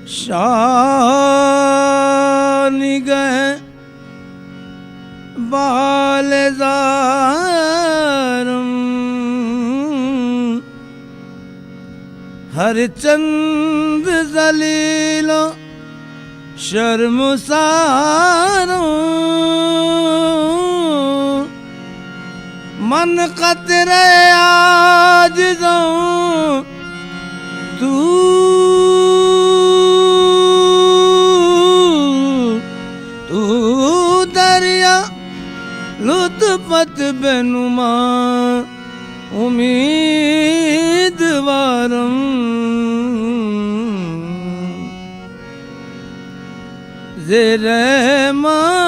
शान गए बालेजारम हरचंद जलीलो शर्मसारो मन कतरे आज जाऊं तू दरिया लुत्फत बेनुमा उम्मीदवारम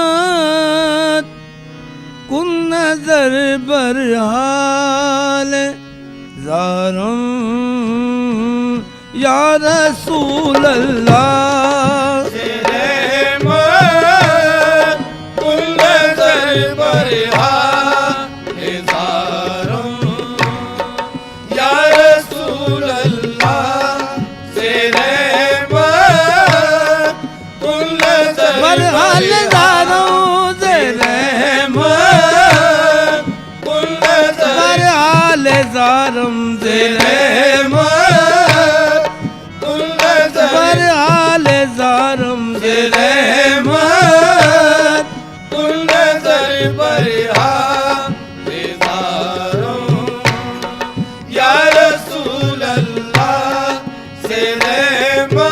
ज़े-रहमत कुन नजर बरहाल ज़ारम या रसूल अल्लाह ज़ारम ज़े-रहमत बरहाल ज़ारम ज़े-रहमत कुल नज़र बरहाल ज़ारम या रसूल अल्लाह ज़े-रहमत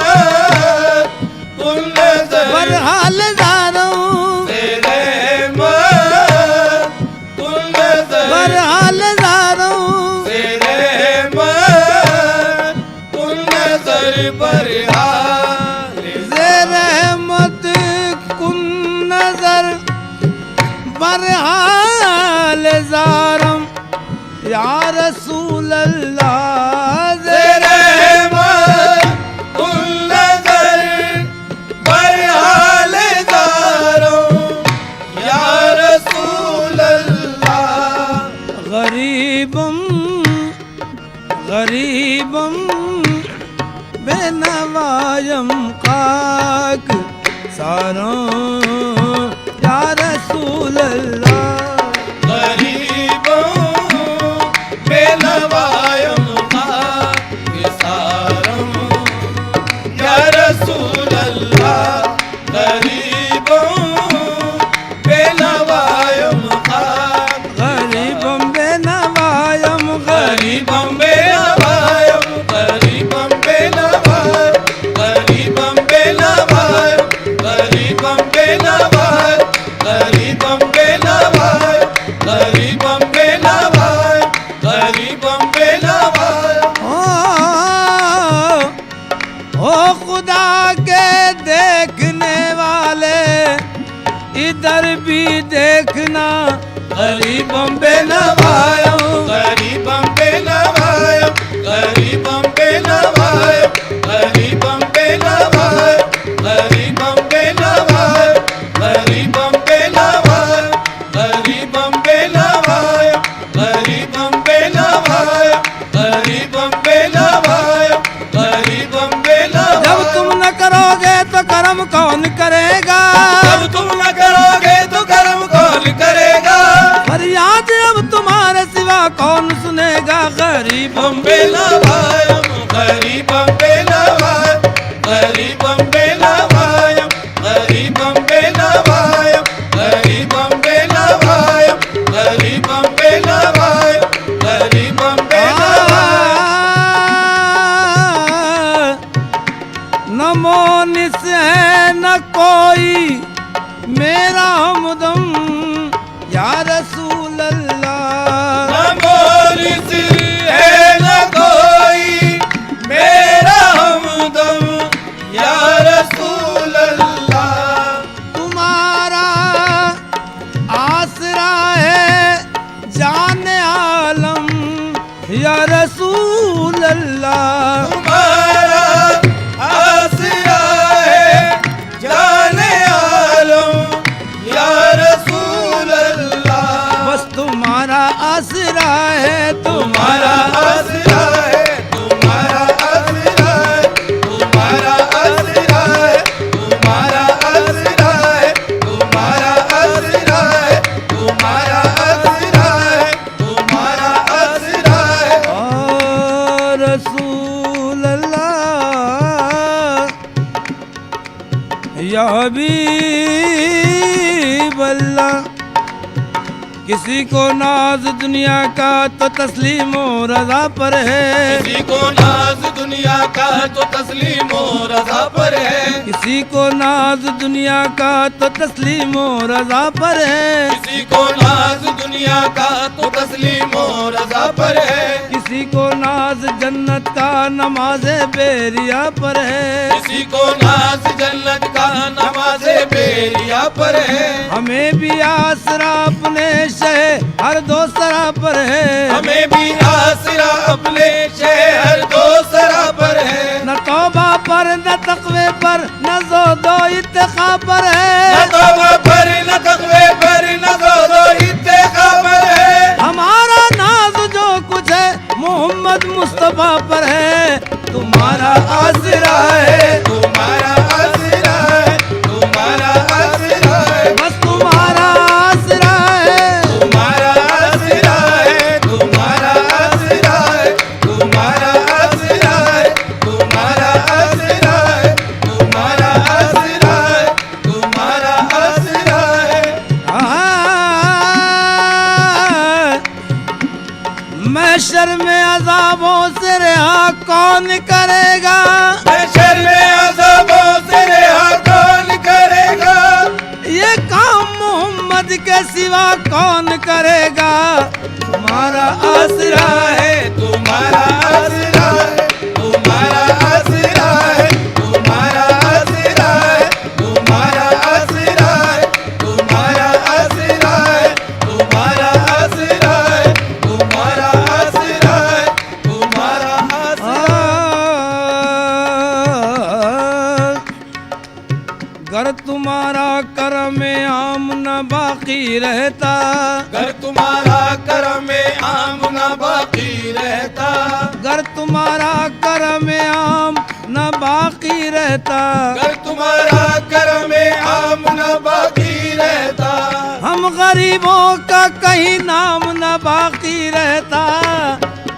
कुल नज़र बरहाल ज़ारम ज़े-रहमत कुल नज़र बरहाल ज़े-रहमत कुन नज़र बरहाल ज़ारम या रसूल अल्लाह ज़े-रहमत कुन नज़र बरहाल ज़ारम या रसूल अल्लाह गरीबम गरीबम बेनवायम खाक सारो या रसूल अल्लाह गरीबों बेनवायम खाक सारो या रसूल अल्लाह गरीबों बेनवायम खाक गरीबम बेनवायम गरीबम इधर भी देखना गरीबम बेनवायो गरीबम बेनवायो गरीबम बेनवायो गरीबम बेनवायो गरीबम बेनवायो गरीबम बेनवायो गरीबम बेनवायो गरीबम बेनवायो गरीबम बेनवायो गरीबम बेनवायो जब तुम न करोगे तो कर्म कौन करेगा जब तुम न करोगे तो कर्म कौन करेगा फरियाद अब तुम्हारे सिवा कौन सुनेगा गरीबम बेनवायो गरीबम बेनवायो गरीबम बेनवायो गरीबम बेनवायो गरीबम बेनवायो गरीबम बेनवायो गरीबम बेनवायो नमो निस है न कोई मेरा हमदम या रसूल अल्लाह नमो निस है न कोई मेरा हमदम या रसूल अल्लाह तुम्हारा आसरा है जाने आलम या रसूल अल्लाह तुम्हारा आसरा है जाने आलम या रसूल अल्लाह बस तुम्हारा या हबीब अल्लाह। किसी को नाज दुनिया का तो तस्लीम और रज़ा पर है, किसी को नाज दुनिया का तो तस्लीम और रज़ा पर है, किसी को नाज दुनिया का तो तस्लीम और रज़ा पर है, किसी को नाज दुनिया का तो तस्लीम और रज़ा पर है, किसी को नाज जन्नत का नमाज़े बेरिया पर है, किसी को नाज जन्नत का नमाज़े बेरिया पर है। हमें भी आसरा अपने शहे हर दोसरा पर है, हमें भी आसरा अपने शहर दो सरा पर है, न तौबा पर न तक़वे पर न ज़ोदो इत्तिक़ा पर है, न तौबा पर न तक़वे पर न ज़ोदो इत्तिक़ा पर है। हमारा नाज जो कुछ है मोहम्मद मुस्तफा पर है। तुम्हारा आसरा है, तुम्हारा आसरा है, तुम्हारा आसरा है, बस तुम्हारा आसरा है, तुम्हारा आसरा है, तुम्हारा आसरा है, तुम्हारा आसरा है, तुम्हारा आसरा है, तुम्हारा आसरा है, तुम्हारा आसरा है। महशर में अज़ाबों से रिहा कौन करेगा, महशर में अज़ाबों से रिहा कौन करेगा, ये काम मोहम्मद के सिवा कौन करेगा। तुम्हारा आसरा है, तुम्हारा आसरा है, तुम्हारा आसरा है, तुम्हारा आसरा है, तुम्हारा आसरा है, तुम्हारा आसरा है, तुम्हारा आसरा है, तुम्हारा आसरा है, तुम्हारा आसरा। गर तुम्हारा करम आम न बाकी रहता, घर तुम्हारा करम आम न बाकी रहता, गर तुम्हारा करम आम न बाकी रहता, घर तुम्हारा करम आम न बाकी रहता, हम गरीबों का कहीं नाम न बाकी रहता।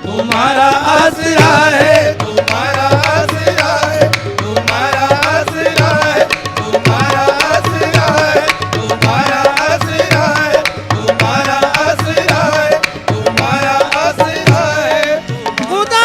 तुम्हारा आसरा है, तुम्हारा आसरा है, तुम्हारा आसरा है, तुम्हारा आसरा है, तुम्हारा आसरा है, तुम्हारा आसरा है, तुम्हारा आसरा है। खुदा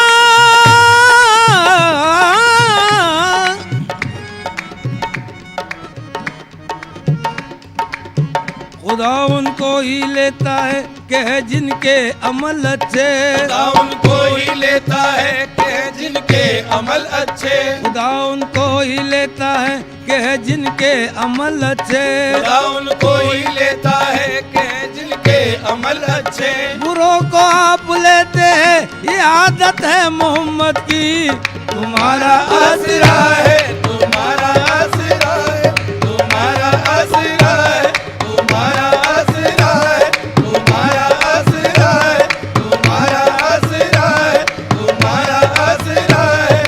खुदा उनको ही लेता है कि जिनके अमल अच्छे, खुदा उनको ही लेता है कि जिनके अमल अच्छे, खुदा उनको ही लेता है कि जिनके अमल अच्छे, खुदा उनको ही लेता है कि जिनके अमल अच्छे। बुरों को आप लेते हैं ये आदत है मोहम्मद की। तुम्हारा आसरा है, तुम्हारा आसरा है, तुम्हारा आसरा है, तुम्हारा आसरा है, तुम्हारा आसरा है, तुम्हारा आसरा है, तुम्हारा आसरा है,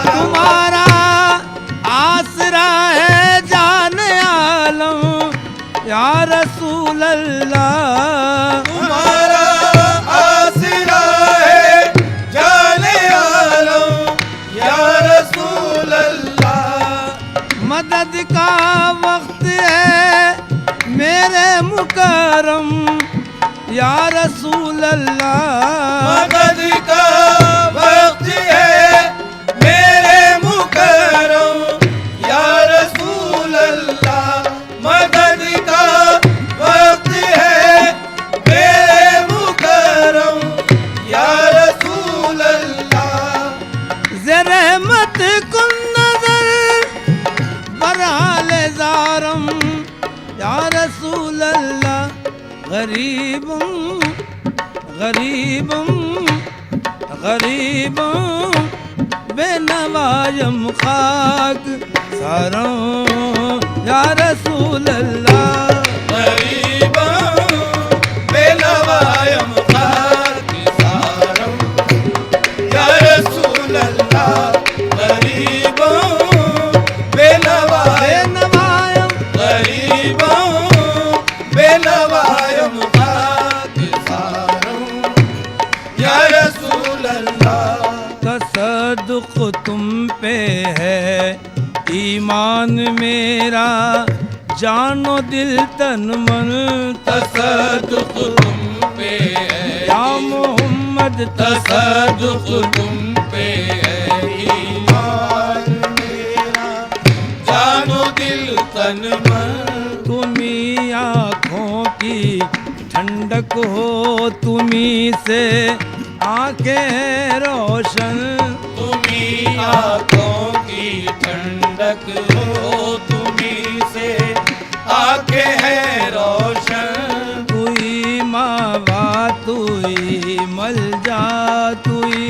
तुम्हारा आसरा है जाने आलम या रसूल अल्लाह। तुम्हारा आसरा है जाने आलम या रसूल अल्लाह। मदद का वक्त है मेरे मुकरम या रसूल अल्लाह। मदद का वक्त है मेरे मुकरम या रसूल अल्लाह। मदद का वक्त है मेरे मुकरम या रसूल अल्लाह। ज़रहमत कुन नजर बरहाल ज़ारम या रसूल अल्लाह। गरीबम गरीबम गरीबम बेनवायम खाक सारों या रसूल अल्लाह। गरीबम बेनवायम खाक सारम या रसूल अल्लाह। गरीबम बेनवायम गरीबम बेनवायम खाक सारम या रसूल अल्लाह। तसद्दुक़ तुम पे है ईमान मेरा जानो दिल तन मन तसद्दुक़ तुम पे है या मोहम्मद तसद्दुक़ तुम पे है ईमान मेरा जानो दिल तन मन तुम्ही आँखों की ठंडक हो तुम्ही से आंखें रोशन तुम्ही आँखों की ठंडक हो तुम्ही से आंखें हैं रोशन तुई मावा तुई मलजा तुई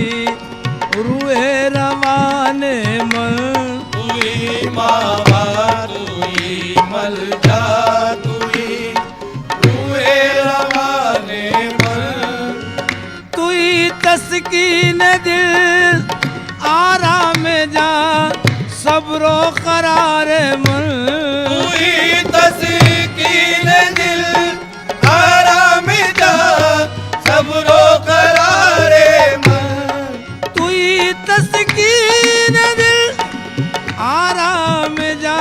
रुए रवाने मन तुई मावा तुई मलजा तुई रूए रवाने मन तुई तस्कीन दिल आराम जा सब्रो करार मन तुई तस्कीन दिल आराम जा सब्रो करारे मन तुई तस्कीन दिल आराम जा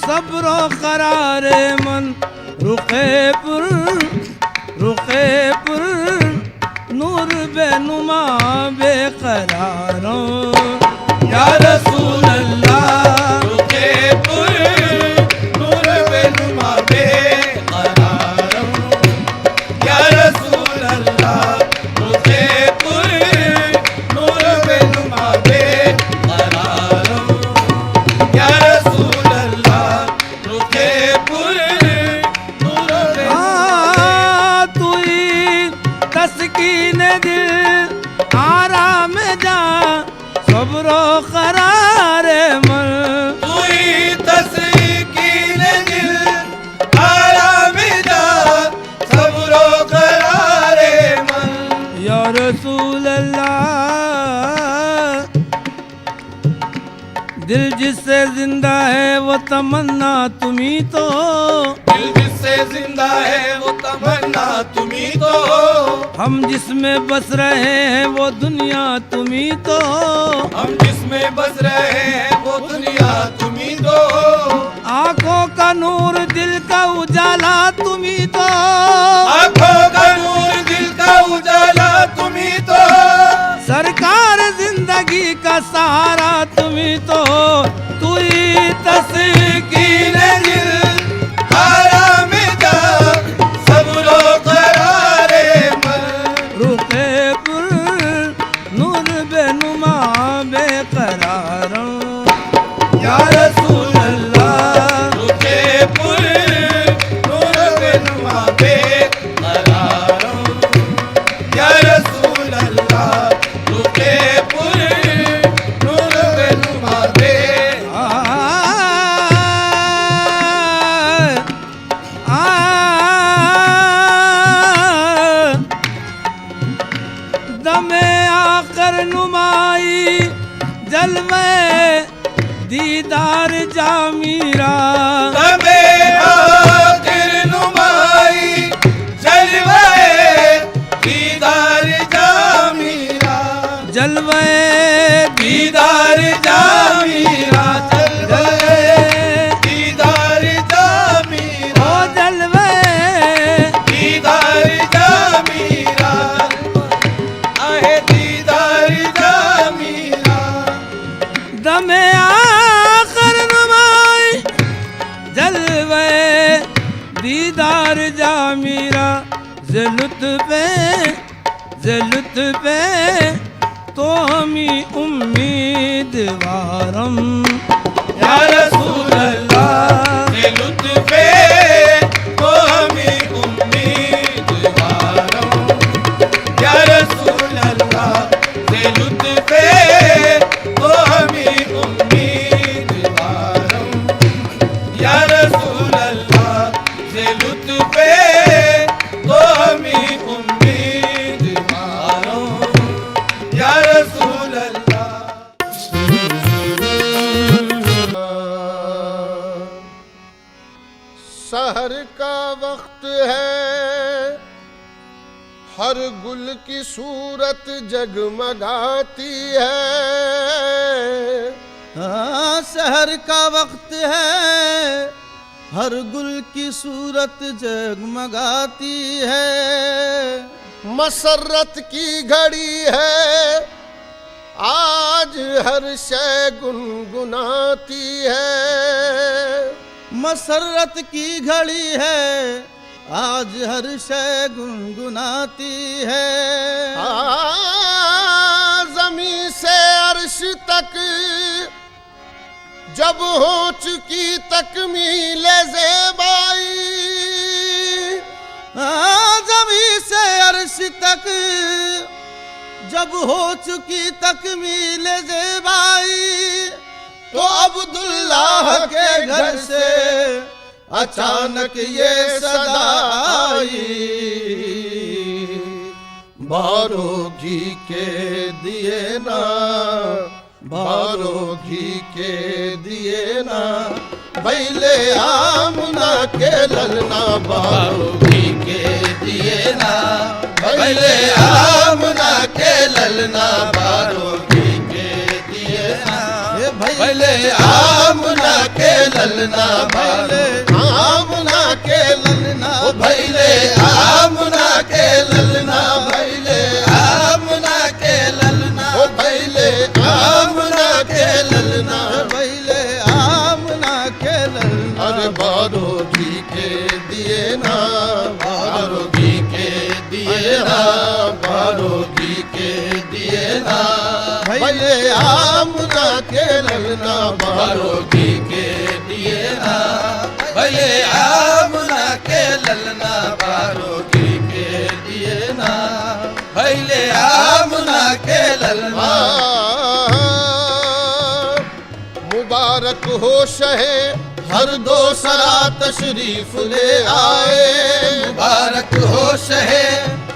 सब्रो करार मन रुके पुर नूर बेनुमा बेकरारों या रसूल अल्लाह रुके पुर नूर बेनुमा बेकरारों या रसूल अल्लाह रुके पुर नूर बेनुमा बेकरारों या रसूल अल्लाह रुके पुर नूर तुई तस्कीन दिल आराम जा सब्रो करार मन तुई तस्कीन दिल आराम जा सब्रो करारे मन या रसूल अल्लाह दिल जिससे जिंदा है वो तमन्ना तुम्ही तो दिल जिससे जिंदा है वो तमन्ना तुम्ही तो हम जिसमें बस रहे हैं वो दुनिया तुम्ही तो हम जिसमें बस रहे हैं वो दुनिया तुम्ही तो आंखों का नूर दिल का उजाला तुम्ही तो आँखों का नूर दिल का उजाला तुम्ही तो सरकार जिंदगी का सहारा तुम्ही तो तुई तस्कीन दिल आराम जा सब्रो करारे मन रुके पुर नूर बेनुमा बेकरारों या रसूल अल्लाह रुके पुर नूर बेनुमा बेकरारों या रसूल अल्लाह रुके पुर नूर बेनुमा दमे आकर नुमाई जलवे दीदार जा मीरा तबे आखिर नुमाई जलवाए दीदार जा मीरा जलवे दीदार जा मीरा जलवाए दीदार जा मीरा ओ जलवे दीदार जा मीरा आहे दीदार जा मीरा दमे आकर नुमाई जलवे दीदार जा मीरा ज़लुत पे तो हमी उम्मीदवारम या रसूल अल्लाह के लुत्फ़े तो हमें उम्मीदवारों या रसूल अल्लाह के लुत्फ़े तो हमें उम्मीदवारों या रसूल अल्लाह के लुत्फ़े तो हमें उम्मीदवारों या रसूल अल्लाह सहर का वक्त है, हर गुल की सूरत जगमगाती है। हाँ, शहर का वक्त है, हर गुल की सूरत जगमगाती है। मसरत की घड़ी है, आज हर शय गुनगुनाती है। मसरत की घड़ी है, आज हर शय गुनगुनाती है। ज़मीं से अर्श तक जब हो चुकी तकमील ज़ेबाई, ज़मीं से अर्श तक जब हो चुकी तकमील ज़ेबाई, तो अब्दुल्लाह के घर से अचानक ये सदा आई, बारो घी के दिए ना, बारो घी के दिए ना, बैले आमना के ललना, बारो घी के दिए ना, बैले आमना के ललना, बारो घी के दिए ना, भैले आमना के ललना, भैले आमना के ललना, भैले आमना के ललना, भैले आमना के ललना, भैले आमना के ललना, भैले आमना के ललना। अरे बारो घी के दिए ना, बारो घी के दिए ना, बारो घी के दिए ना, भैले आमना के ललना, बारो घी के दिए ना, भैले आमना के ललना, बारो घी के दिए ना, भैले आमना के ललना। मुबारक हो शहे हर दो सरा तशरीफ ले आए, मुबारक हो शहे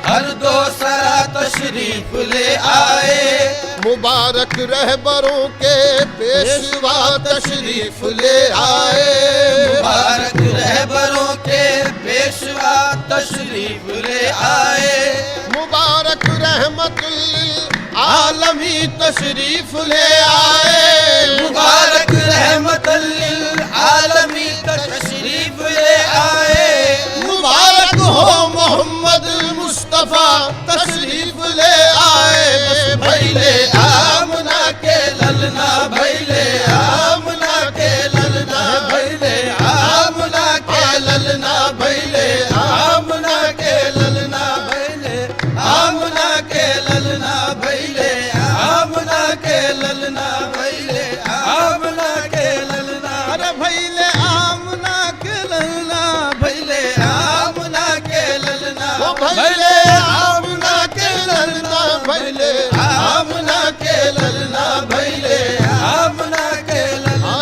हर दो सरा तशरीफ ले आए। मुबारक रहबरों के पेशवा तशरीफ ले आए, मुबारक रहबरों के पेशवा तशरीफ ले आए। मुबारक रहमतुल आलमी तशरीफ ले आए, मुबारक रहमतुल आलमी तशरीफ ले आए। मुबारक हो मोहम्मद मुस्तफा तशरीफ ले आए। भैले आमना के ललना, भैले आमना के ललना, भैले आमना के ललना, भैले आमना के ललना, भैले आमना के ललना, भैले आमना के ललना, भैले आमना के ललना। अरे भैले आमना के ललना, भैले आमना के ललना, भैले आमना के ललना, भैले आमना के ललना, भैले आमना के ललना।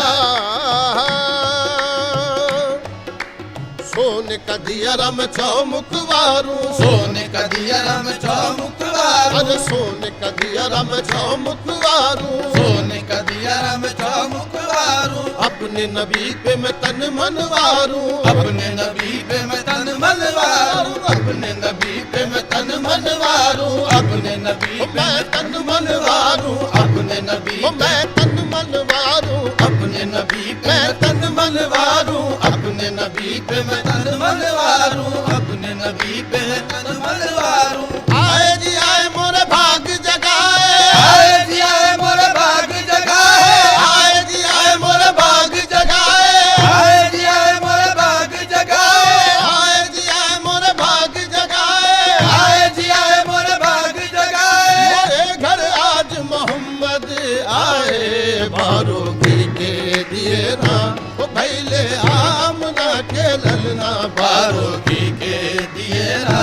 सोने का दिया रम चौमुखवारू, सोने का दिया रम चौमुखवारू, अरे सोने का दिया रम चौमुखवारू, सोने का दिया रम चौमुखवारू। अपने नबी पे मैं तन मनवारू, अपने नबी पे मैं तन मनवारू, अपने नबी पे मैं तन मनवारू, अपने नबी पे मैं तन मनवारू, अपने नबी मैं तन मनवारू, अपने नबी पे मैं तन मनवारू, अपने नबी पे मैं तन मनवारू, अपने नबी पे मैं तन मनवारू। आए जी आए मोरे भाग जगाए, आए जी आए मोरे भाग जगाए, आए जी आए मोरे भाग जगाए, आए जी आए मोरे भाग जगाए, आए जी आए मोरे भाग जगाए, आए जी आए मोरे भाग जगाए। मेरे घर आज मोहम्मद आए, बारो घी के दिए ना, ओ भैले आमना के ललना, बारो घी के दिए ना,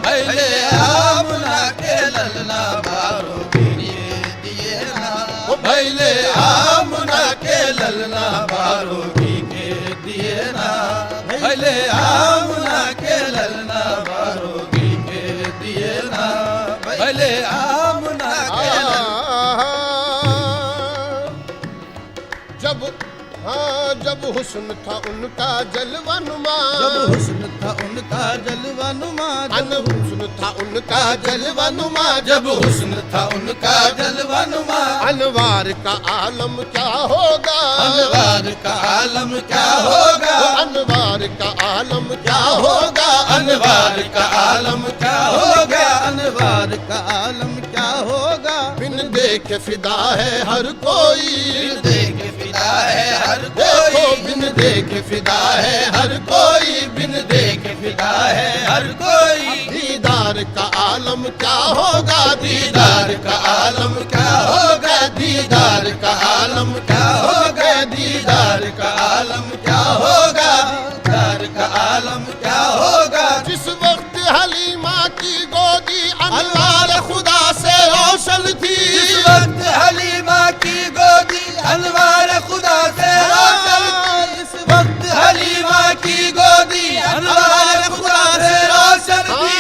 भैले आमना के ललना, बारो घी के दिए ना, भैले आमना के ललना, बारो घी के दिए ना, भैले आमना के ललना, बारो घी के दिए ना, भैले आमना के ललना। जब हाँ जब हुस्न था उनका जलवानुमा, जब हुस्न था उनका जलवानुमा, अन हुस्न था उनका जलवानुमा, जब हुस्न था उनका जलवानुमा, अनवार का आलम क्या होगा, अनवार का आलम क्या होगा, अनवार का आलम क्या होगा, अनवार का आलम क्या होगा, अनवार का आलम क्या होगा। बिन देखे फिदा है हर कोई, बिन देखे फिदा है हर देखो कोई, बिन देखे फिदा है हर कोई, बिन देखे फिदा है हर कोई। दीदार का आलम क्या होगा, दीदार का आलम क्या होगा, दीदार का आलम क्या होगा, दीदार का आलम क्या होगा, दीदार का आलम क्या होगा। जिस वक्त हलीमा की गोदी अनवार खुदा से रोशन थी, जिस वक्त हलीमा की गोदी अनवार खुदा से रोशन थी, इस वक्त हलीमा की गोदी अनवार खुदा से रोशन थी।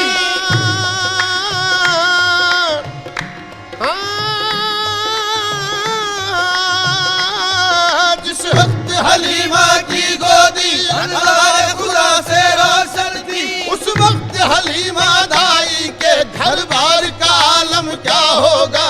जिस वक्त हलीमा की गोदी अनवार खुदा से रोशन थी, उस वक्त हलीमा दाई के घर बार का आलम क्या होगा,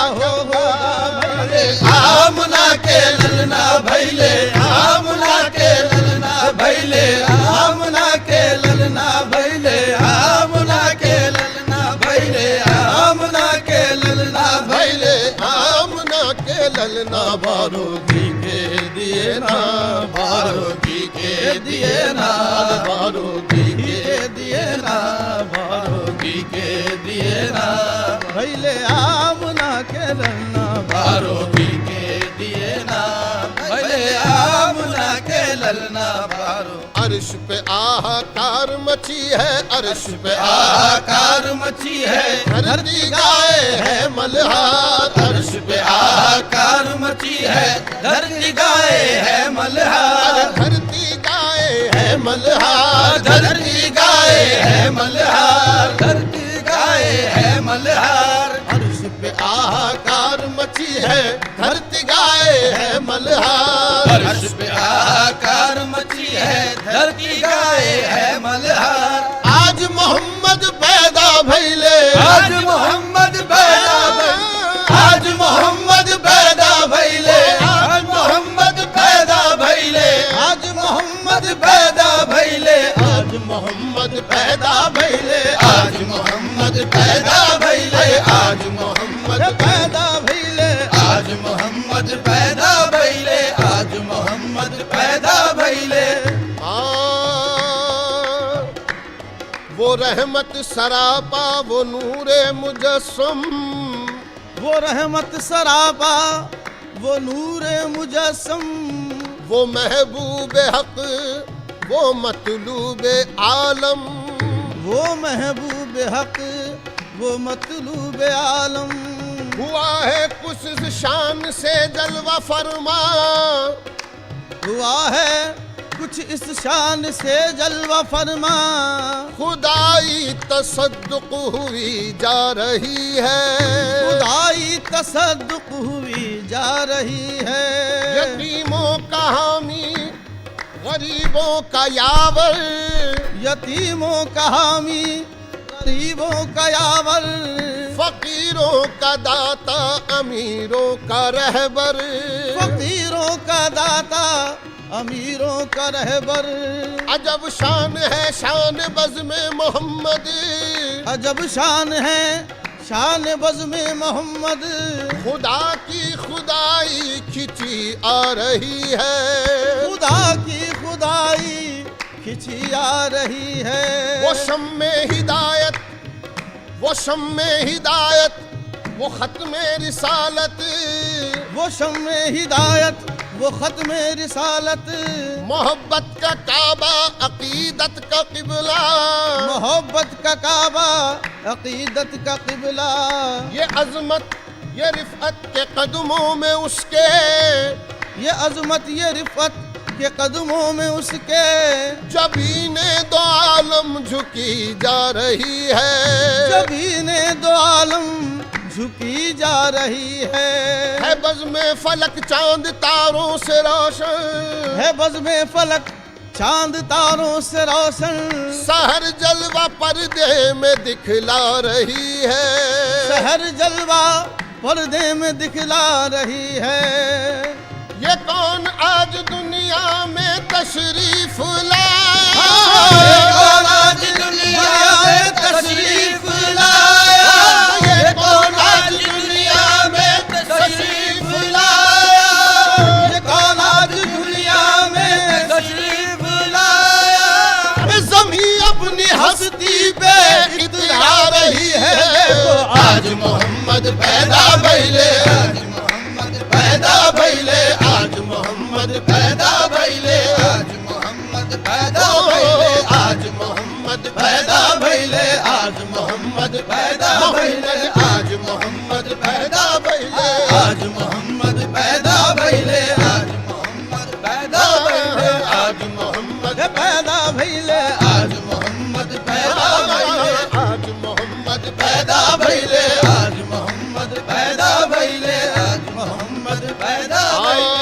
आमना के ललना भैले, आमना के ललना भैले, आमना के ललना भैले, आमना के ललना भैले, आमना के ललना भैले। भैले आमना के ललना बारो घी के दिए ना, बारो घी के दिए ना, बारो घी के दिए ना, बारो घी के दिए ना, भैले आमना के ललना बारो घी के दिए ना, भैले आमना के ललना बारो। अर्श पे आहाकार मची है, अर्श पे आकार मची है, धरती गाए है मल्हार, अर्श पे आकार मची है, धरती गाए है मल्हार, धरती गाए है मल्हार, धरती गाए है मल्हार, धरती गाए है मल्हार। अर्श पे आहाकार मची है, धरती गाए है मल्हार, अर्श पे आकार मची है, धरती गाए है मल्हार। आज मोहम्मद पैदा भैले, आज मोहम्मद पैदा भइले, आज मोहम्मद पैदा भइले, आज मोहम्मद पैदा भइले, आज मोहम्मद पैदा भइले, आज मोहम्मद पैदा भैले, आज मोहम्मद पैदा भइले, आज मोहम्मद पैदा भैले, आज मोहम्मद पैदा भइले, आज मोहम्मद पैदा भइले। वो रहमत सरापा, वो नूरे मुजस्सम, वो रहमत सरापा, वो नूरे मुजस्सम, वो महबूब हक, वो मतलूब आलम, वो महबूब हक, वो मतलूब आलम। हुआ है कुछ इस शान से जलवा फरमा, हुआ है कुछ इस शान से जलवा फरमा, खुदाई तसद्दुक हुई जा रही है, खुदाई तसद्दुक हुई जा रही है। यतीमों का हामी, गरीबों का यावर, यतीमों का हामी, गरीबों का यावर, फकीरों का दाता, अमीरों का रहबर, फकीरों का दाता, अमीरों का रहबर। अजब शान है शान बज़्म मोहम्मद, अजब शान है शान बज़्म मोहम्मद, खुदा की खुदाई खिंची आ रही है, खुदा की खुदाई खिंची आ रही है। वो शम्मे हिदायत, वो शम्मे हिदायत, वो खत्मे रिसालत, वो शम्मे हिदायत, वो खत्म रिसालत, मोहब्बत का काबा, अकीदत का किबला, मोहब्बत का काबा, अकीदत का किबला। ये अजमत ये रिफत के कदमों में उसके, ये अजमत ये रिफत के कदमों में उसके, जबीने दो आलम झुकी जा रही है, जबीने दो आलम झुकी जा रही है बज़ में फलक चांद तारों से रोशन, है बज़ में फलक चांद तारों से रोशन, सहर जलवा पर्दे में दिखला रही है, शहर जलवा पर्दे में दिखला रही है। ये कौन आज दुनिया में तशरीफ लाया, ये कौन आज दुनिया में तशरीफ लाया, ये कौन आज दुनिया में तशरीफ लाया, ये कौन आज दुनिया में तशरीफ लाया। ज़मीं अपनी हस्ती पे इतरा रही है, आज मोहम्मद पैदा भइले, आज मोहम्मद पैदा भइले, आज मोहम्मद पैदा भइले, आज मोहम्मद पैदा ओ, आज मोहम्मद पैदा भइले, आज मोहम्मद पैदा भइले, आज मोहम्मद पैदा भइले, आज मोहम्मद पैदा भइले, आज मोहम्मद पैदा भइले, आज मोहम्मद पैदा भइले, आज मोहम्मद पैदा भइले, आज मोहम्मद पैदा भइले, आज मोहम्मद पैदा भइले, आज मोहम्मद पैदा भइले।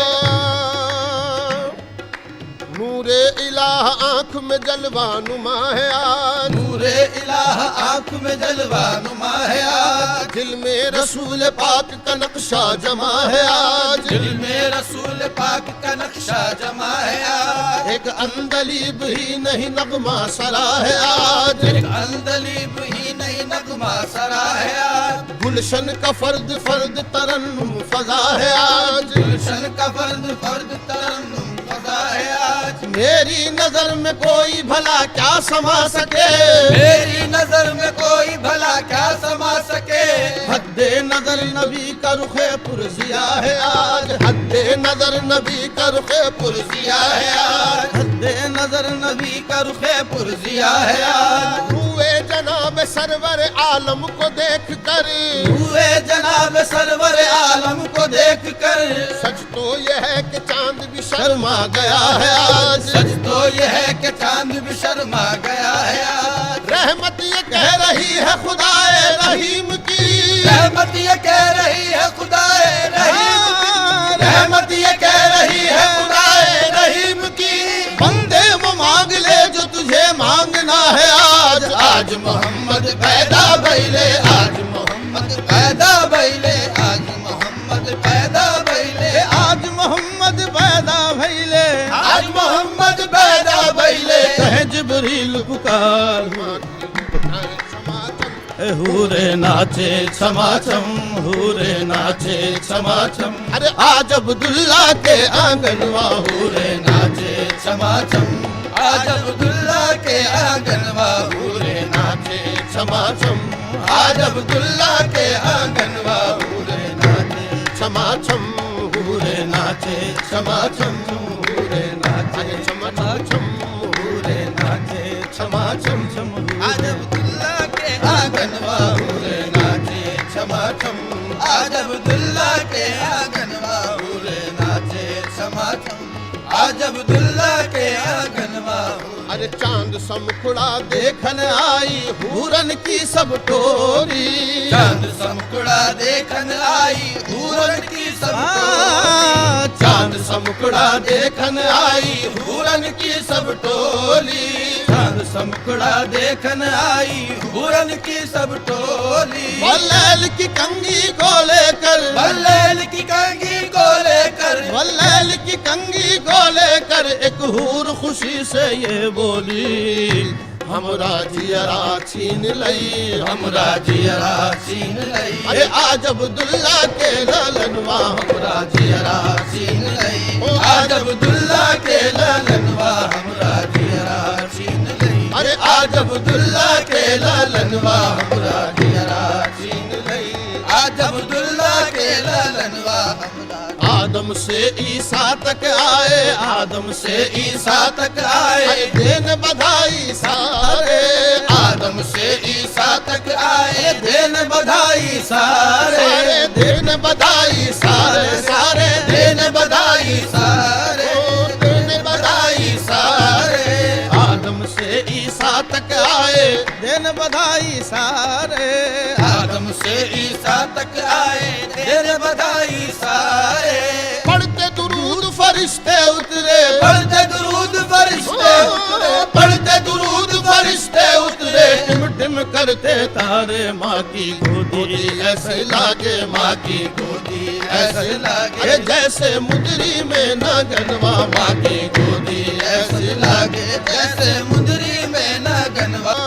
नूरे इलाह आंख में जलवा नुमा है आज, नूरे इलाह आंख में जलवा नुमा है आज, दिल में रसूल पाक का नक्शा जमा है आज, दिल में रसूल पाक का नक्शा जमा है आज, एक अंदलीब ही नहीं नगमा सरा है आज, एक अंदलीब ही नहीं नगमा सरा है आज, गुलशन का फर्द फर्द तरन्नुम फजा है आज, गुलशन का फर्द फर्द तरन्नुम फजा है आज। मेरी नजर में कोई भला क्या समा सके, मेरी नजर में कोई भला क्या समा सके, हद्दे नजर नबी का रुखे पुरजिया है आज, हद्दे नजर नबी का रुखे पुरजिया है आज, हद्दे नजर नबी का रुखे पुरजिया है आज, हुए जनाब सरवर आलम को देख कर, हुए जनाब सरवर आलम को देख कर, सच तो यह है कि चांद भी शर्मा गया है आज, सच तो यह है कि चांद भी शर्मा गया है आज, रहमत ये कह रही है खुदाए रहीम की, रहमत ये कह रही है खुदाए रहीम की, रहमत ये कह रही है खुदाए रहीम की, बंदे वो मांग ले जो तुझे मांगना है आज, आज मोहम्मद पैदा भइले, आज मोहम्मद पैदा भइले, आज मोहम्मद पैदा भइले, आज मोहम्मद पैदा भइले, आज मोहम्मद पैदा भइले, कहे जिब्रील पुकार, हूरे नाचे छमाछम, हूरे नाचे छमाछम, अरे आज अब्दुल्ला के आंगनवा हूरे नाचे छमाछम, आज अब्दुल्ला के आंगनवा हूरे नाचे छमाछम, आज अब्दुल्ला के आंगनवा हूरे नाचे छमाछम, हूरे नाचे छमाछम, हूरे नाचे छमाछम, हूरे नाचे छमाछम, आज अब्दुल्ला के आंगनवा हूरे नाचे छमाछम, आज अब्दुल्ला के आंगनवा हूरे नाचे छमाछम, आज अब्दुल्ला के आंगनवा अरे चांद समकुड़ा देखन आई हूरन की सब टोरी, चांद समकुड़ा देखन आई हूरन की सब टोली, चांद समकुड़ा देखन आई हूरन की सब टोली, चांद समकुड़ा देखन आई हूरन की सब टोली, वल्लैल की कंगी को लेकर, बल्लैल की कंगी को लेकर, वल्लैल की कंगी को लेकर एक हूर खुशी से ये बोली, हमरा जियरा छीन लई, हमरा जियरा छीन लई, अरे आज अब्दुल्ला के ललनवा, हमरा जियरा छीन लई, ओ आज अब्दुल्ला के ललनवा हमरा जियरा छीन लई, अरे आज अब्दुल्ला के ललनवा हमरा जियरा छीन लई, आज अब्दुल्ला के ललनवा हमरा आदम से ईसा तक आए, आदम से ईसा तक आए, देन बधाई सारे, आदम से ईसा तक आए, देन बधाई सारे, देन बधाई सारे, सारे देन बधाई सारे, देन बधाई सारे, आदम से ईसा तक आए, दिन बधाई सारे, आदम से से ईसा तक आए, तेरे बधाई सारे। पढ़ते दुरूद फरिश्ते उतरे, पढ़ते दुरूद फरिश्ते उतरे, पढ़ते दुरूद फरिश्ते उतरे, टिम टिम करते तारे माँ की गोदी ऐसे लागे, माँ की गोदी ऐसे लागे जैसे मुंदरी में नागनवा, माँ की गोदी ऐसे लागे जैसे मुंदरी में नागनवा।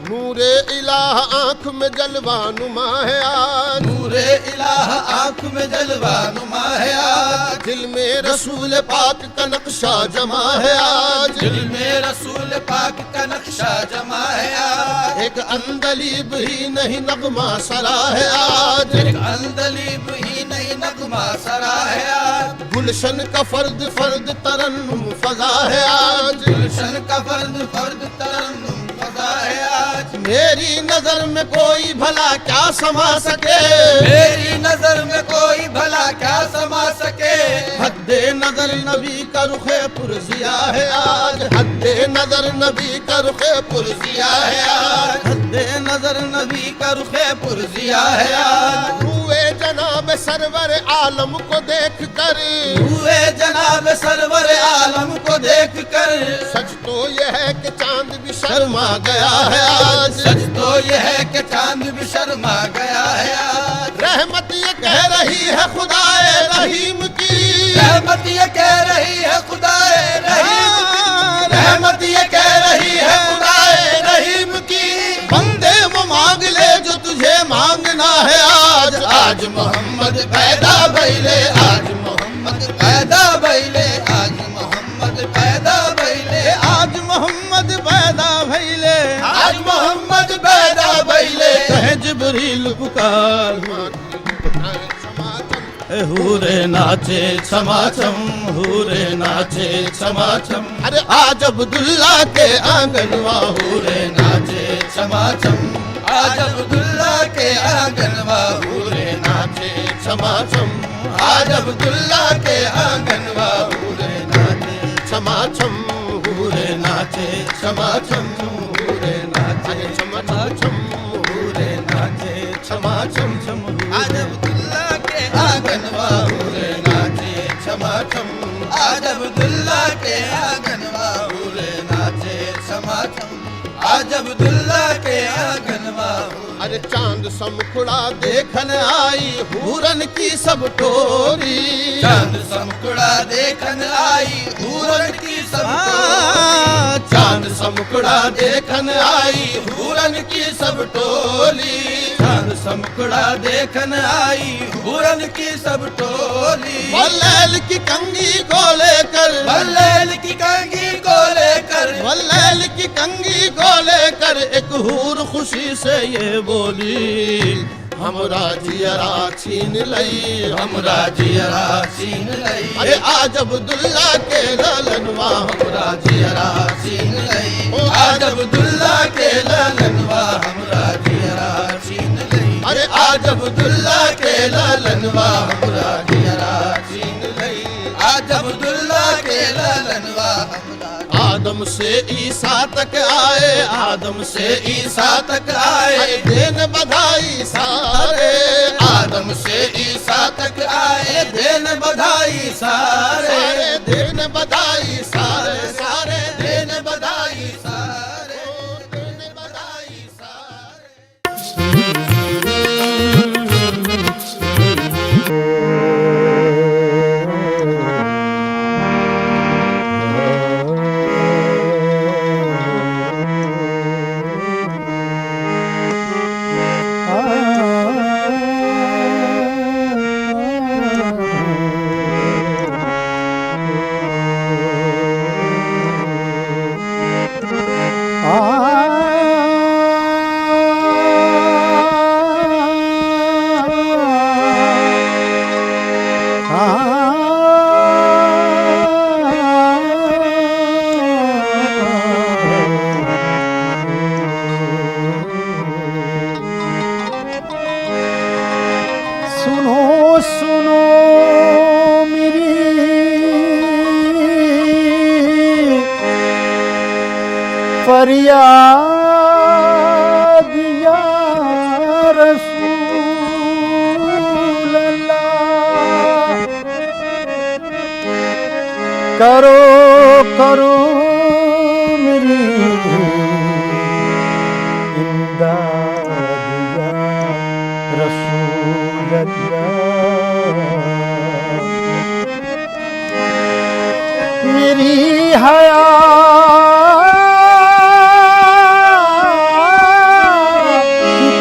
नूरे इलाह आँख में जलवा नुमा है आज, नूरे इलाह आँख में जलवा नुमा है आज, दिल में रसूल पाक का नक्शा जमा है आज, दिल में रसूल पाक का नक्शा जमा है आज। एक अंदलीब ही नहीं नगमा सरा है आज, एक अंदलीब ही नहीं नगमा सरा है आज, गुलशन का फर्द फर्द तरन्नुम फजा है आज, गुलशन का फर्द फर्द तरन्नुम फजा है आज। मेरी नजर में कोई भला क्या समा सके, मेरी नजर में कोई भला क्या समा सके, हद्दे नजर नबी का रुखे पुरजिया है आज, हद्दे नजर नबी का रुखे पुरजिया है आज, हद्दे नजर नबी का रुखे पुरजिया है आज। हुए जनाब सरवर आलम को देख कर, हुए जनाब सरवर आलम को देख कर, सच तो यह है कि चांद भी शर्मा गया है आज, सच तो यह है कि चांद भी शर्मा गया है आज। रहमत ये कह रही है खुदाए रहीम की, रहमत ये कह रही है खुदाए रहीम की, रहमत ये कह रही है खुदाए रहीम की, बंदे वो मांग ले जो तुझे मांगना है आज, आज मोहम्मद पैदा भइले, आज मोहम्मद पैदा भइले, आज मोहम्मद पैदा भइले, आज मोहम्मद पैदा भइले, आज मोहम्मद पैदा भइले। कहे जिब्रील पुकार, हूरे नाचे छमाछम, हूरे नाचे छमाछम, अरे आज अब्दुल्ला के आंगनवा हूरे नाचे छमाछम, आज अब्दुल्ला के आंगनवा हूरे नाचे छमाछम, आज अब्दुल्ला के आंगनवा हूरे नाचे छमाछम, हूरे नाचे छमाछम, हूरे नाचे छमाछम, हूरे नाचे छमाछम, आज अब्दुल्ला के आंगनवा हूरे नाचे छमाछम, आज अब्दुल्ला के आंगनवा हूरे नाचे छमाछम, आज अब्दुल्ला के आंगनवा। अरे चांद समकुड़ा देखन आई हूरन की सब टोरी, चांद समकुड़ा देखन आई हूरन की सब टोली, चांद समकुड़ा देखन आई हूरन की सब टोली, चांद समकुड़ा देखन आई हूरन की सब टोली। वल्लैल की कंगी को लेकर, वल्लैल की कंगी को लेकर, वल्लैल की कंगी को लेकर एक हूर खुशी से ये बोली, हमरा जियरा छीन लई, हमरा जियरा छीन लई, अरे आज अब्दुल्ला के ललनवा, हमरा जियरा छीन लई, आज अब्दुल्ला के ललनवा, हमरा जियरा छीन लई, अरे आज अब्दुल्ला के ललनवा, हमरा जियरा छीन लई, आज अब्दुल्ला के ललनवा, हमरा। आदम से ईसा तक आए, आदम से ईसा तक आए, देन बधाई सारे, आदम से ईसा तक आए, देन बधाई सारे, देन बधाई सारे, सारे देन बधाई सारे, देन बधाई सारे। फरियादिया करो करो मेरी इमदाद या रसूल अल्लाह, मेरी हयात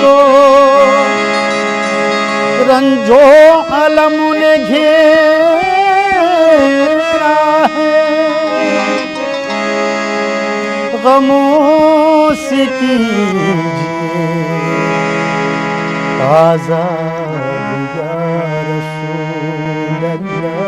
को रंजो अलम ने घेरा है, गमों से कीजिए आज़ाद या रसूल अल्लाह।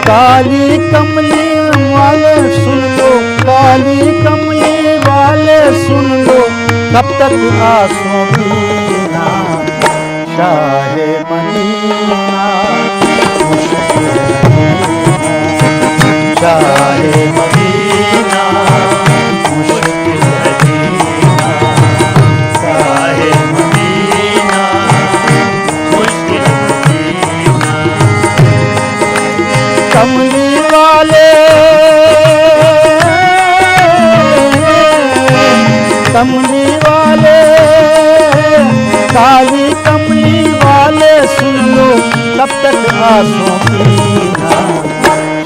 काली कमली वाले सुन लो, काली कमली वाले सुन लो, कब तक आंसू पीना शाहे मदीना, शाहे मदीना मुश्किल है जीना, शाहे मदीना मुश्किल है जीना। कमली वाले कमली वाले काली कमली वाले सुन लो, कब तक आंसू पीना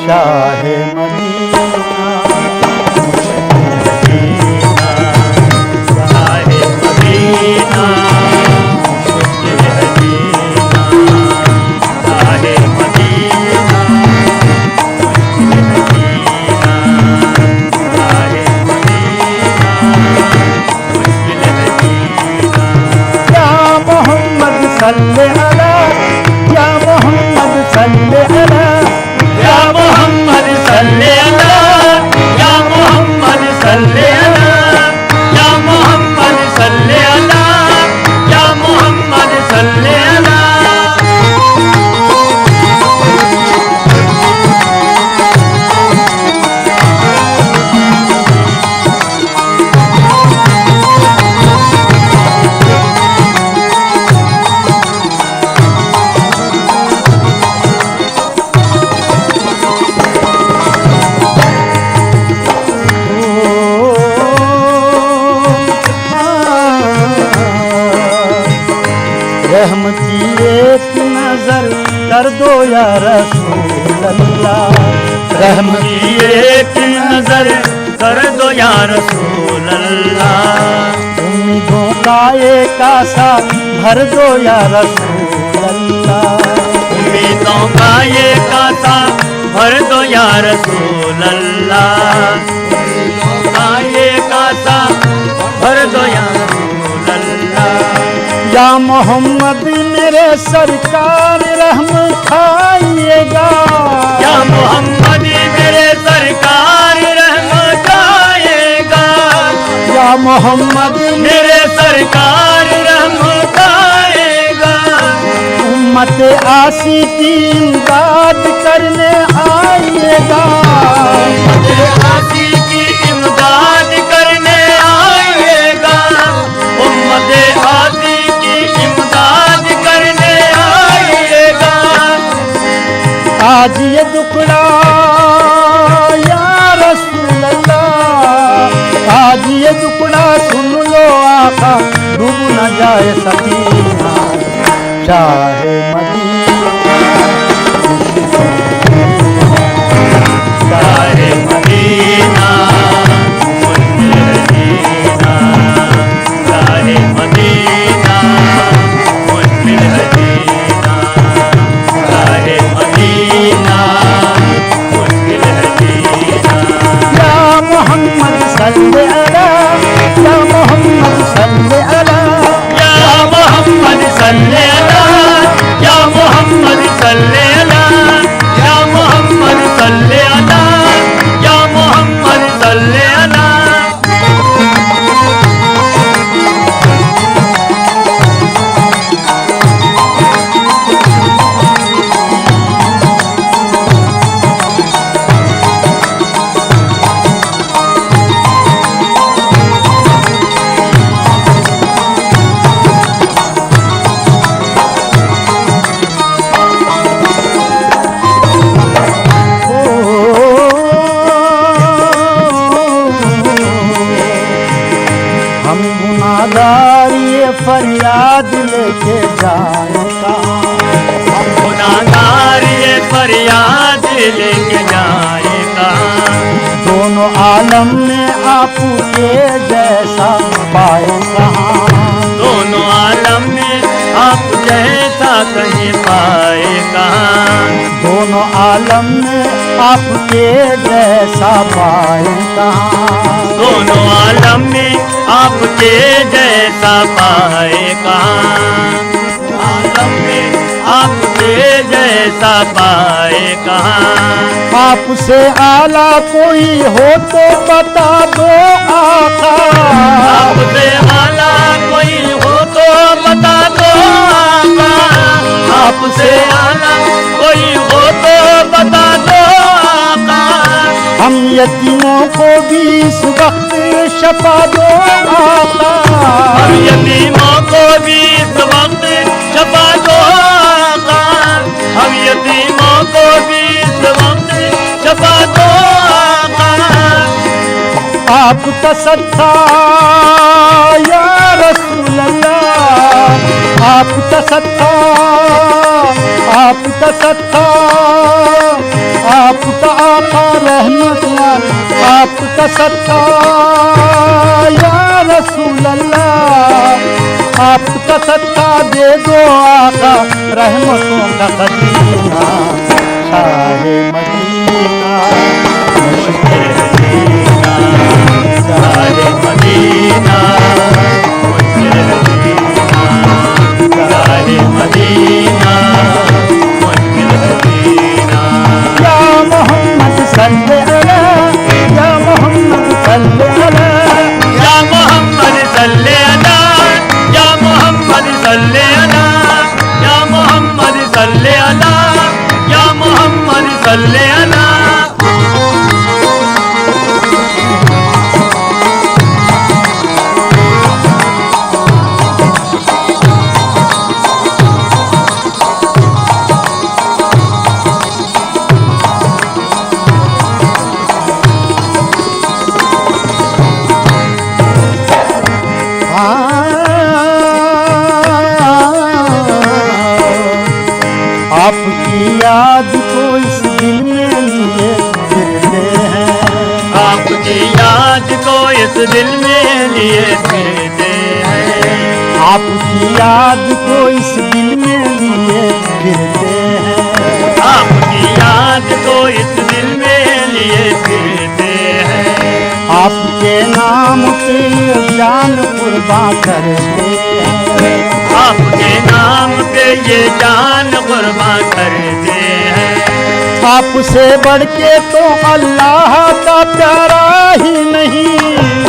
शाहे मदीना, शाहे मदीना मुश्किल है जीना, शाहे मदीना सल्ले अला या मोहम्मद सल्ले अला, या मोहम्मद सल्ले अला, या मोहम्मद सल्ले अला, या मोहम्मद सल्ले अला, या मोहम्मद सल्ले अला। रहम की एक नजर कर दो या रसूल अल्लाह, रहम की एक नजर कर दो या रसूल अल्लाह, उम्मीदों का एक आसा भर दो या रसूल अल्लाह, उम्मीदों का एक आसा भर दो या रसूल अल्लाह, उम्मीदों का एक आसा भर दो या रसूल अल्लाह। या मोहम्मद मेरे सरकार रहम खाइएगा, या मोहम्मद मेरे सरकार रहम खाइएगा, या मोहम्मद मेरे सरकार रहम खाइएगा, उम्मत आसी की इमदाद करने आइएगा, उम्मत आसी की इमदाद करने आइएगा, उम्मत आसी इमदाद करने आइएगा। आज ये दुखड़ा या रसूल अल्लाह, आज ये दुखड़ा सुन लो आका, डूब न जाए सफीना शाहे मदीना, शाहे मदीना मुश्किल जीना, हम गुनाहगार ये फरियाद लेके जाए कहाँ। हम गुनाहगार ये फरियाद लेके जाए कहाँ। दोनों आलम में आपके जैसा पाए कहाँ। दोनों आलम में आप जैसा कहीं पाए कहाँ। दोनों आलम में आपके जैसा पाए कहाँ। दोनों आलम में आपके जैसा पाए कहाँ। आलम में आपके जैसा पाए कहाँ। आपसे आला कोई हो तो बता दो आका। आपसे आला कोई हो तो बता दो आका। आपसे आला कोई हो तो बता दो आका। हम यतीमों को भी इस वक्त शफा दो आका। हम यतीमों को भी इस वक्त शफा दो आका। हम यतीमों को भी इस वक्त शफा दो आका। आप तसद्दा या रसूल अल्लाह। आप तसद्दा, आप तसद्दा, आप आका रहमत। आप तसद्दा या रसूल अल्लाह। आप तसद्दा दे दो आका रहमतों का खजीना। शाहे मदीना मुझे दीना। शाहे मदीना मुझे दीना। शाहे मदीना मुझे दीना। या मोहम्मद सल्ले अला, या मोहम्मद सल्ले अला, या मोहम्मद सल्ले अला, या मोहम्मद सल्ले अला, या मोहम्मद सल्ले अला, या मोहम्मद सल्ले अला। आपकी याद को इस दिल में लिए फिरते हैं। आपकी याद को इस दिल में लिए फिरते हैं। आपकी याद को इस दिल में लिए फिरते हैं। आपकी याद को इस दिल में लिए फिरते हैं। आपके नाम पे जान कुर्बान करते हैं। आपके नाम पे ये जान कुर्बान करते हैं। आपसे बढ़ के तो अल्लाह का प्यारा ही नहीं।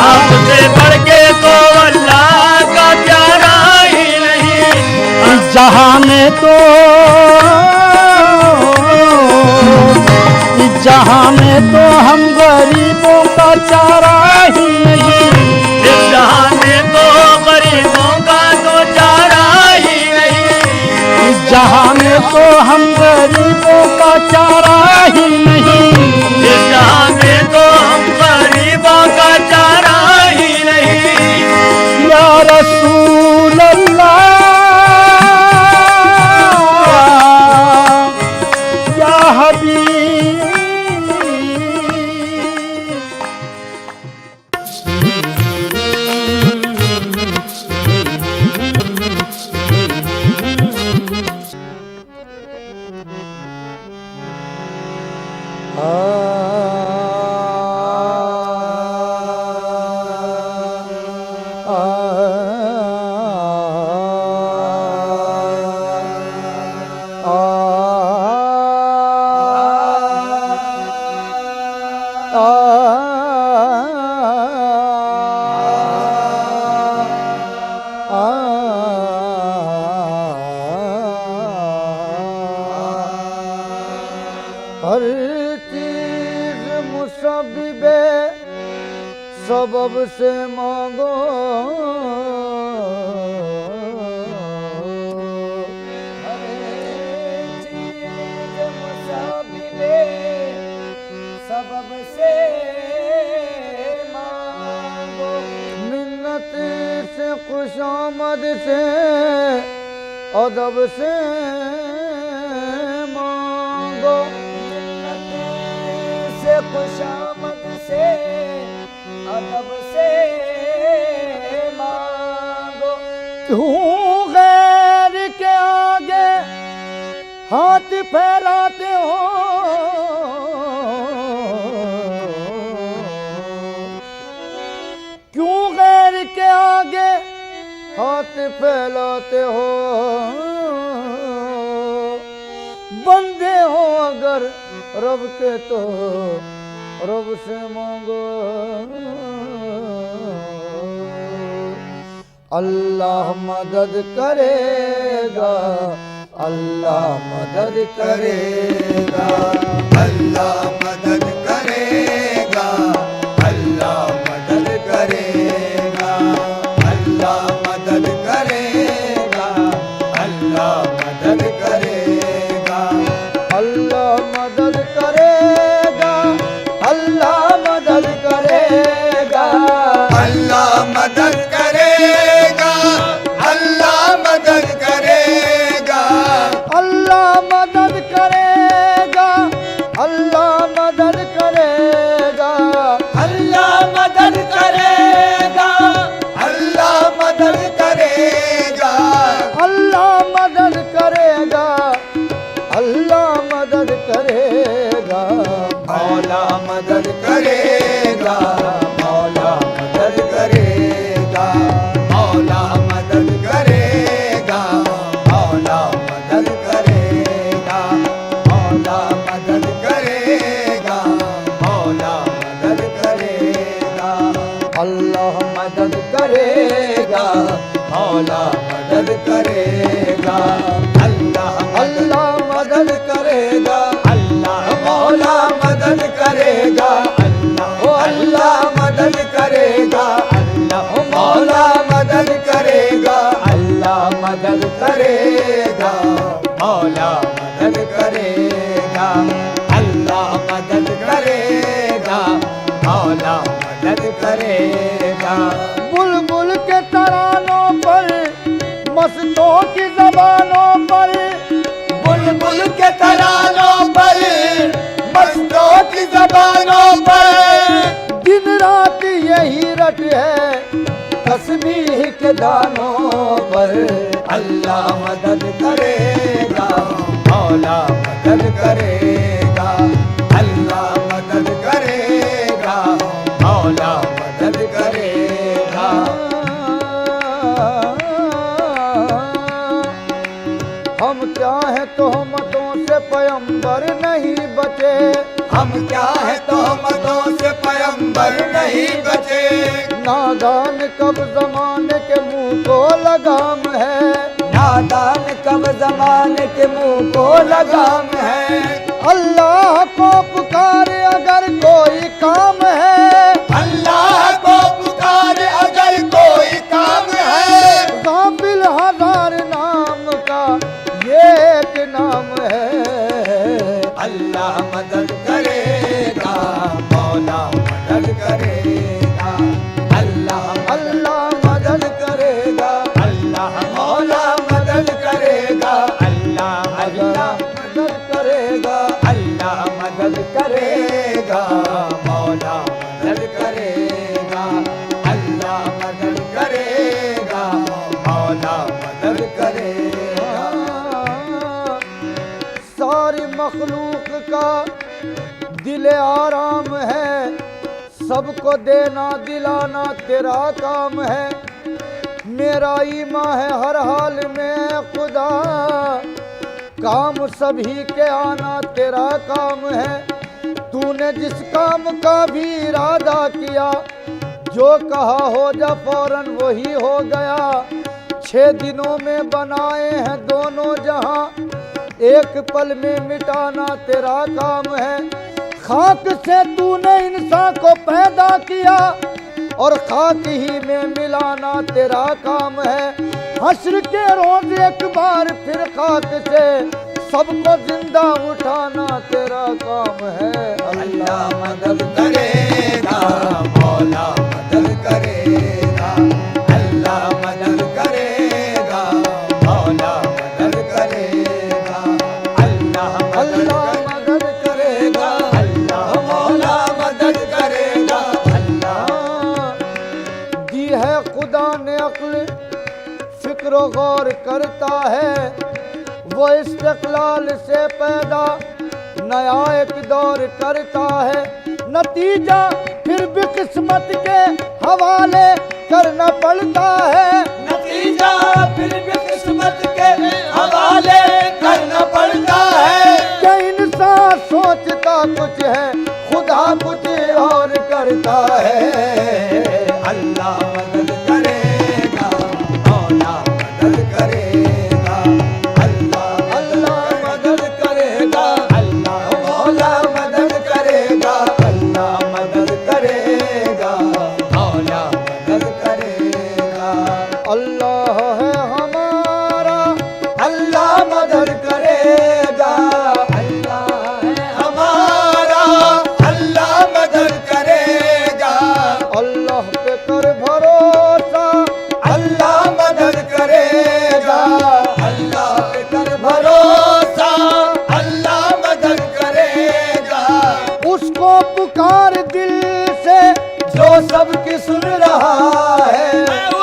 आपसे बढ़ के तो अल्लाह का प्यारा ही नहीं। इस जहां में तो, इस जहां में तो हम गरीबों का चारा ही नहीं। इस जहां में तो गरीबों का तो चारा ही नहीं। इस जहां में तो हम गरीबों का चारा ही नहीं। इस जहां में तो हम गरीबों का चारा ही नहीं। या रसूल अल्लाह, या हबीब। हर चीज मुसब्बिबे सबब से मांगो। हर चीज मुसब्बिबे सबब से मांगो। मिन्नत से खुशामद से अदब से मांगो, से खुशामद से अदब से मांगो। क्यों गैर के आगे हाथ फैलाते हो, क्यों गैर के आगे हाथ फैलाते हो। बंदे हो अगर रब के तो रब से मांगो। अल्लाह मदद करेगा, अल्लाह मदद करेगा, अल्लाह मदद करेगा, अल्लाह मदद करेगा, अल्लाह मदद करेगा, अल्लाह मदद करेगा, अल्लाह मदद करेगा, अल्लाह मदद करेगा, अल्लाह मदद करेगा, अल्लाह मदद करेगा, अल्लाह मदद करेगा, अल्लाह मदद करेगा, अल्लाह मदद करेगा, अल्लाह मदद करेगा, अल्लाह मदद करेगा, अल्लाह मदद करेगा। मौला मदद करेगा, मौला मदद करेगा, मौला मदद करेगा, मौला मदद करेगा, मौला मदद करेगा, मौला मदद करेगा, अल्लाह मदद करेगा, मौला मदद करेगा, अल्लाह मदद करेगा, अल्लाह मौला मदद करेगा, अल्लाह अल्लाह मदद करेगा, अल्लाह मौला मदद करेगा, अल्लाह मदद करेगा, मौला मदद करेगा, अल्लाह मदद करेगा, मौला मदद करेगा। बुलबुल के तरानों पर, मस्तों की जबानों पर, बुलबुल के तरानों पर, मस्तों की जबानों पर, दिन रात यही रट है तस्बीह के दानों पर। अल्लाह मदद करेगा, मौला मदद करेगा, अल्लाह मदद करेगा, मौला मदद करेगा। हम क्या है तोहमतों से पैगंबर नहीं बचे, हम क्या है तोहमतों से पैगंबर नहीं बचे, नादान कब जमाने के मुंह को लगाम है, नादान कब जमाने के मुंह को लगाम है। अल्लाह को पुकारे अगर कोई काम है, अल्लाह को पुकारे अगर कोई काम है, काबिल हजार नाम का ये एक नाम है। अल्लाह मदद करेगा, मौला मदद करेगा, अल्लाह अल्लाह मदद करेगा, अल्लाह मौला मदद करेगा, अल्लाह अल्लाह मदद करेगा, अल्लाह मदद करेगा, मौला मदद करेगा, अल्लाह मदद करेगा, मौला मदद करेगा। सारी मखलूक का दिल आराम है, सबको देना दिलाना तेरा काम है। मेरा ईमान है हर हाल में खुदा, काम सभी के आना तेरा काम है। तूने जिस काम का भी इरादा किया, जो कहा हो जा फौरन वही हो गया। 6 दिनों में बनाए हैं दोनों जहां, एक पल में मिटाना तेरा काम है। खाक से तूने इंसान को पैदा किया और खाक ही में मिलाना तेरा काम है। हश्र के रोज एक बार फिर खाक से सबको जिंदा उठाना तेरा काम है। अल्लाह मदद करेगा, मौला मदद करेगा, इंसान अक्ल फिक्र गौर करता है, वो इस्तिक़लाल से पैदा नया एक दौर करता है। नतीजा फिर भी किस्मत के हवाले करना पड़ता है। नतीजा फिर भी किस्मत के हवाले करना पड़ता है। क्या इंसान सोचता कुछ है, खुदा कुछ और करता है। अल्लाह मदद करेगा, मौला मदद करेगा, अल्लाह अल्लाह मदद करेगा, अल्लाह मौला मदद करेगा, अल्लाह मदद करेगा, मौला मदद करेगा। अल्लाह है हमारा, अल्लाह मदद करेगा, अल्लाह है हमारा, अल्लाह मदद करेगा, अल्लाह पे कर भरोसा, अल्लाह मदद करेगा, अल्लाह पे कर भरोसा, अल्लाह मदद करेगा। उसको पुकार दिल से जो सबकी सुन रहा है,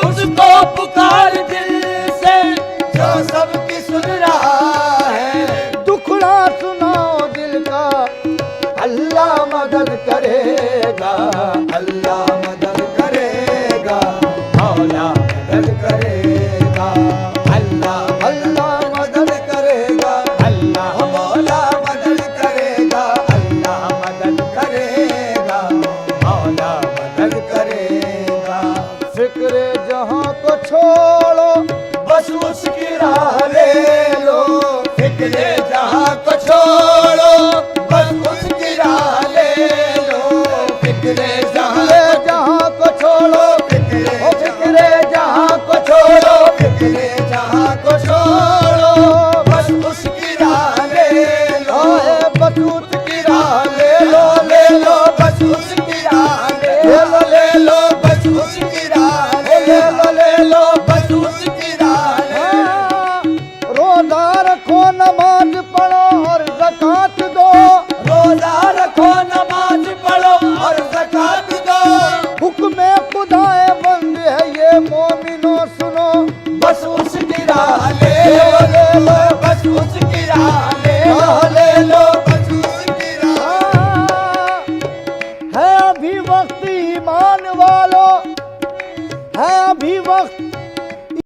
उसको पुकार दिल से जो सबकी सुन रहा है। दुखड़ा सुनाओ दिल का, अल्लाह मदद करेगा, अल्लाह मदद करेगा, मौला मदद करेगा, अल्लाह अल्लाह मदद करेगा, अल्लाह मौला मदद करेगा, अल्लाह मदद करेगा, मौला मदद करेगा। फिक्रे जहां को छोड़ो, बस उसकी राह ले लो, फिक्रे जहां को छोड़ो, बस उसकी राह ले लो, फिक्रे जहां जहां को छोड़ो, ओ फिक्रे जहां को छोड़ो, फिक्रे जहां को छोड़ो, बस उसकी राह ले लो, बस उसकी राह ले लो, ले लो, बस उसकी राह ले लो, ले लो, बस उसकी राह ले लो, ले लो, बस उसकी राह ले लो। रोजा रखो, नमाज पढ़ो और ज़कात दो, रोजा रखो, नमाज पढ़ो और ज़कात दो, हुक्म खुदाए बंद है ये मोमिनो सुनो। बस उसकी राह ले लो, ले लो, बस उसकी राह ले लो, ले लो, बस उसकी राह। है अभी वक्त ईमान वालों, है अभी वक्त